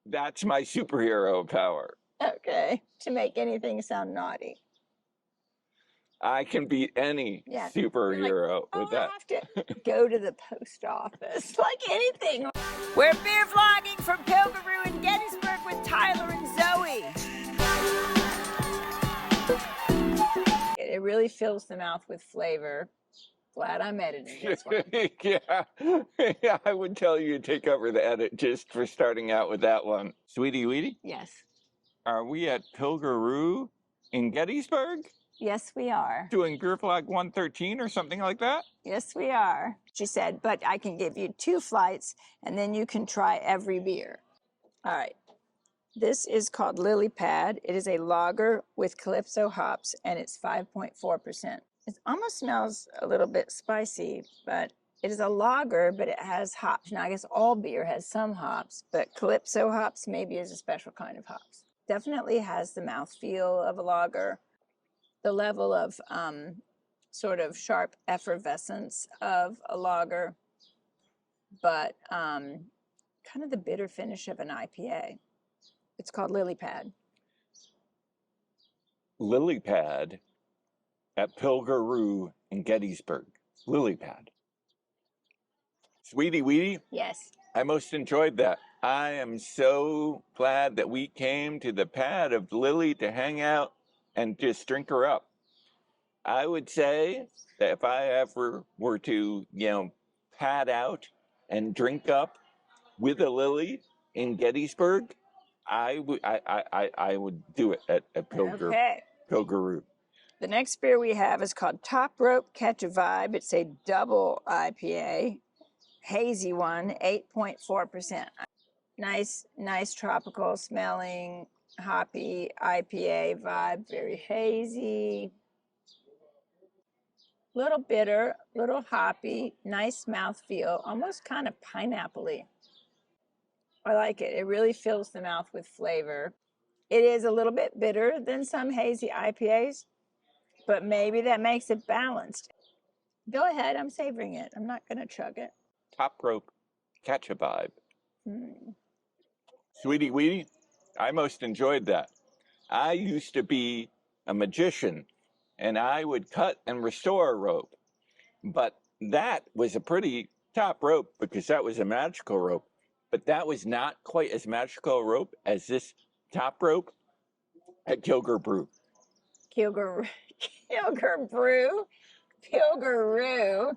That's my superhero power. Okay, to make anything sound naughty. I can beat any superhero with that. I have to go to the post office, like anything. We're beer vlogging from Pilger Ruh in Gettysburg with Tyler and Zoe. It really fills the mouth with flavor. Glad I'm editing this one. Yeah, I would tell you to take over the edit just for starting out with that one. Sweetie Weetie? Yes. Are we at Pilger Ruh in Gettysburg? Yes, we are. Doing BeerVlog 113 or something like that? Yes, we are. She said, but I can give you 2 flights and then you can try every beer. All right. This is called Lily Pad. It is a lager with Calypso hops and it's 5.4%. It almost smells a little bit spicy, but it is a lager, but it has hops. Now, I guess all beer has some hops, but Calypso hops maybe is a special kind of hops. Definitely has the mouthfeel of a lager, the level of sort of sharp effervescence of a lager, but kind of the bitter finish of an IPA. It's called Lily Pad. Lily Pad at Pilger Ruh in Gettysburg. Lily Pad. Sweetie Weetie? Yes. I most enjoyed that. I am so glad that we came to the pad of Lily to hang out and just drink her up. I would say that if I ever were to, pad out and drink up with a Lily in Gettysburg, I would do it at Pilger Ruh. The next beer we have is called Taproom Catch a Vibe. It's a double IPA, hazy one, 8.4%. Nice tropical smelling, hoppy IPA vibe, very hazy. Little bitter, little hoppy, nice mouthfeel, almost kind of pineapple-y. I like it. It really fills the mouth with flavor. It is a little bit bitter than some hazy IPAs, but maybe that makes it balanced. Go ahead, I'm savoring it. I'm not going to chug it. Taproom Catch a Vibe. Sweetie Weetie, I most enjoyed that. I used to be a magician, and I would cut and restore a rope. But that was a pretty top rope because that was a magical rope. But that was not quite as magical a rope as this top rope at Pilger Brew. Pilger Brew? Pilger Ruh.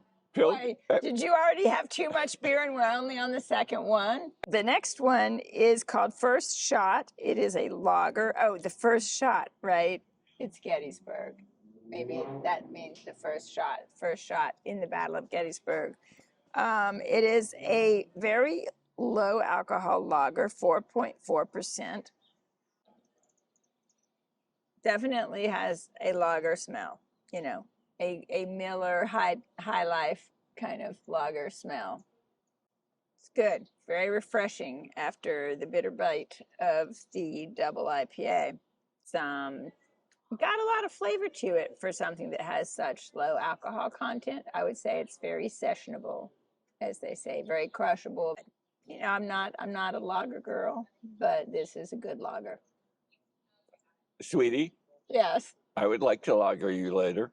Did you already have too much beer and we're only on the second one? The next one is called First Shot. It is a lager. Oh, the first shot, right? It's Gettysburg. Maybe that means the first shot in the Battle of Gettysburg. It is a very low alcohol lager, 4.4%. Definitely has a lager smell, a Miller high life kind of lager smell. It's good, very refreshing after the bitter bite of the double IPA. It's got a lot of flavor to it for something that has such low alcohol content. I would say it's very sessionable, as they say, very crushable. I'm not a lager girl, but this is a good lager. Sweetie? Yes. I would like to lager you later.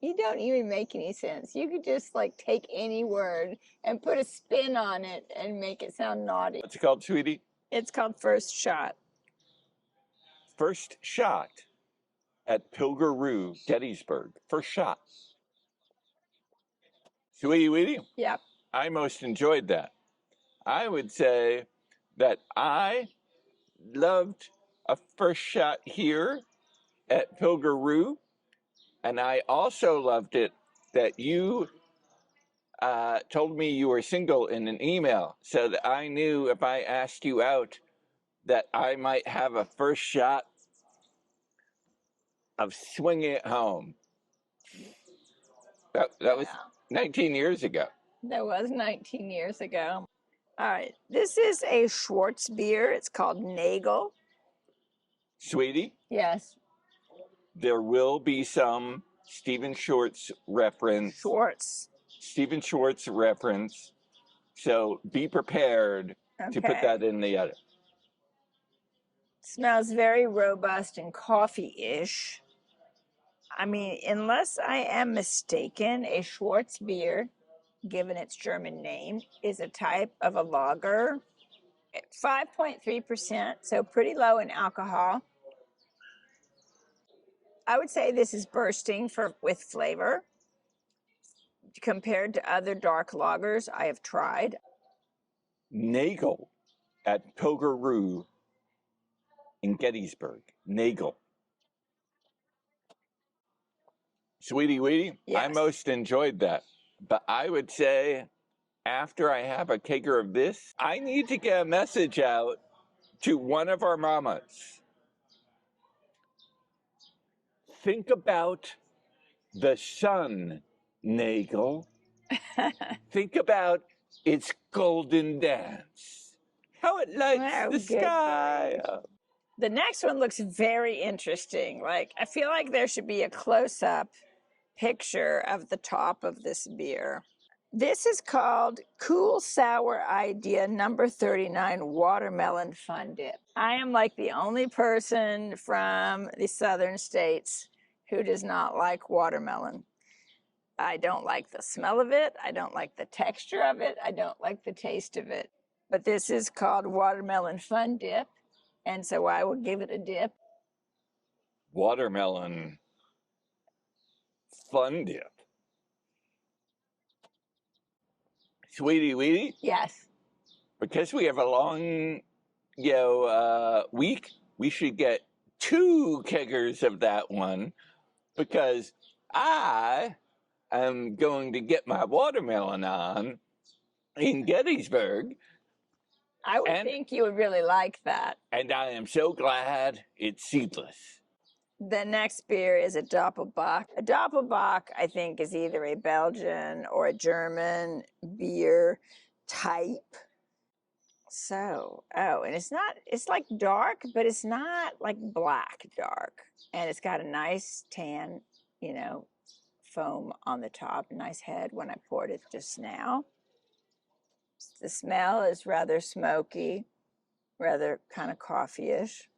You don't even make any sense. You could just take any word and put a spin on it and make it sound naughty. What's it called, Sweetie? It's called First Shot. First Shot at Pilger Ruh, Gettysburg. First Shot. Sweetie Weetie? Yep. I most enjoyed that. I would say that I loved a first shot here at Pilger Ruh, and I also loved it that you told me you were single in an email, so that I knew if I asked you out that I might have a first shot of swinging it home. That was 19 years ago. That was 19 years ago. All right, this is a Schwarzbier. It's called Nagle. Sweetie? Yes. There will be some Stephen Schwartz reference. Schwartz. Stephen Schwartz reference So be prepared to put that in the edit. Smells very robust and coffee-ish. I mean, unless I am mistaken, a Schwarzbier, given its German name, is a type of a lager. 5.3%, so pretty low in alcohol. I would say this is bursting with flavor compared to other dark lagers I have tried. Nagle at Pilger Ruh in Gettysburg. Nagle. Sweetie Weetie, Yes. I most enjoyed that. But I would say after I have a kegger of this, I need to get a message out to one of our mamas. Think about the sun, Nagle. Think about its golden dance. How it lights the sky up. The next one looks very interesting. Like, I feel like there should be a close-up picture of the top of this beer. This is called Cool Sour Idea number 39 Watermelon Fun Dip. I am like the only person from the southern states who does not like watermelon. I don't like the smell of it. I don't like the texture of it. I don't like the taste of it. But this is called Watermelon Fun Dip, and so I will give it a dip. Watermelon Fun Dip. Sweetie Weetie? Yes. Because we have a long, week, we should get 2 keggers of that one, because I am going to get my watermelon on in Gettysburg. I would think you would really like that. And I am so glad it's seedless. The next beer is a Doppelbock. A Doppelbock, I think, is either a Belgian or a German beer type. So, and it's like dark, but it's not like black dark. And it's got a nice tan, foam on the top, nice head when I poured it just now. The smell is rather smoky, rather kind of coffee-ish.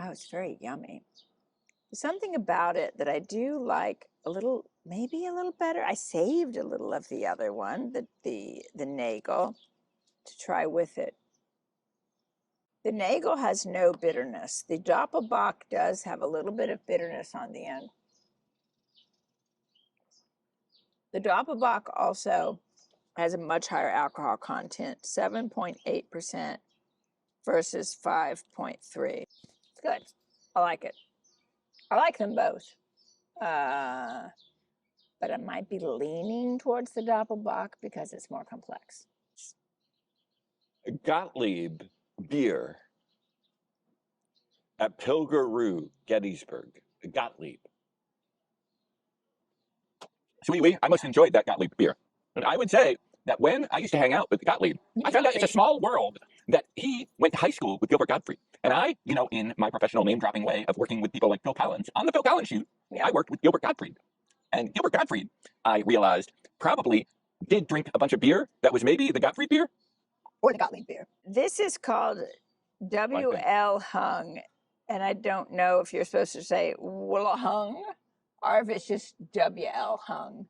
Oh, it's very yummy. There's something about it that I do like maybe a little better. I saved a little of the other one, the Nagle, to try with it. The Nagle has no bitterness. The Doppelbock does have a little bit of bitterness on the end. The Doppelbock also has a much higher alcohol content, 7.8% versus 5.3. It's good. I like it. I like them both. But I might be leaning towards the Doppelbock because it's more complex. Gottlieb beer at Pilger Ruh, Gettysburg. Gottlieb. Sweetie, I most enjoyed that Gottlieb beer. And I would say that when I used to hang out with Gottlieb, I found out it's a small world, that he went to high school with Gilbert Gottfried. And I, in my professional name-dropping way of working with people like Phil Collins, on the Phil Collins shoot, I worked with Gilbert Gottfried. And Gilbert Gottfried, I realized, probably did drink a bunch of beer that was maybe the Gottfried beer. Or the Gottlieb beer. This is called W.L. Hung. And I don't know if you're supposed to say Willa Hung or if it's just W.L. Hung.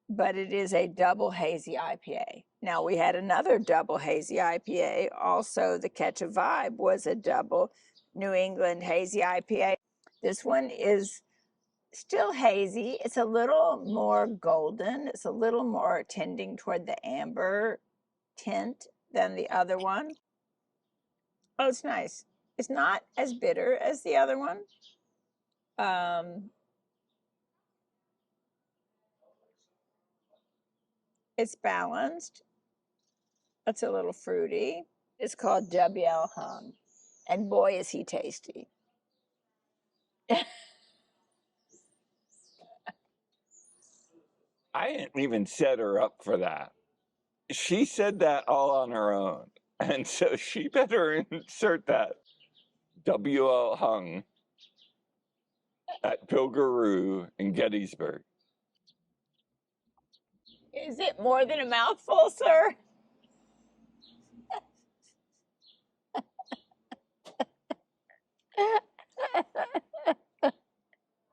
But it is a double hazy IPA. Now, we had another double hazy IPA. Also, the Catch a Vibe was a double New England hazy IPA. This one is still hazy. It's a little more golden. It's a little more tending toward the amber tint than the other one. Oh, it's nice. It's not as bitter as the other one. It's balanced. It's a little fruity. It's called W.L. Hung. And boy, is he tasty. I didn't even set her up for that. She said that all on her own. And so she better insert that. W.L. Hung at Pilger Ruh in Gettysburg. Is it more than a mouthful, sir?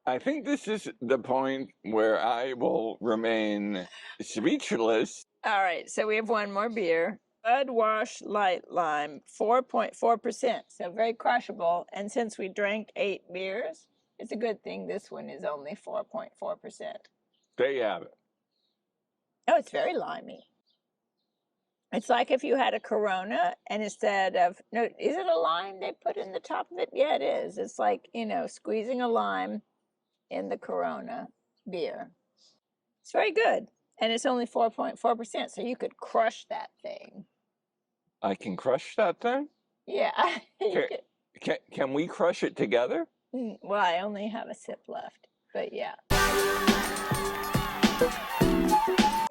I think this is the point where I will remain speechless. All right, so we have one more beer. Bud Wash Light Lime, 4.4%, so very crushable. And since we drank 8 beers, it's a good thing this one is only 4.4%. There you have it. Oh, it's very limey. It's like if you had a Corona and instead of, no, is it a lime they put in the top of it? Yeah, it is. It's like, you know, squeezing a lime in the Corona beer. It's very good. And it's only 4.4%, so you could crush that thing. I can crush that thing? Yeah. Can we crush it together? Well, I only have a sip left, but yeah.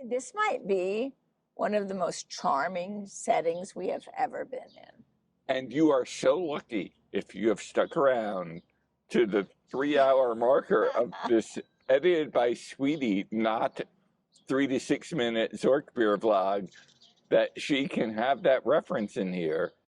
This might be one of the most charming settings we have ever been in. And you are so lucky if you have stuck around to the 3-hour marker of this edited by Sweetie, not 3 to 6 minute Zork beer vlog, that she can have that reference in here.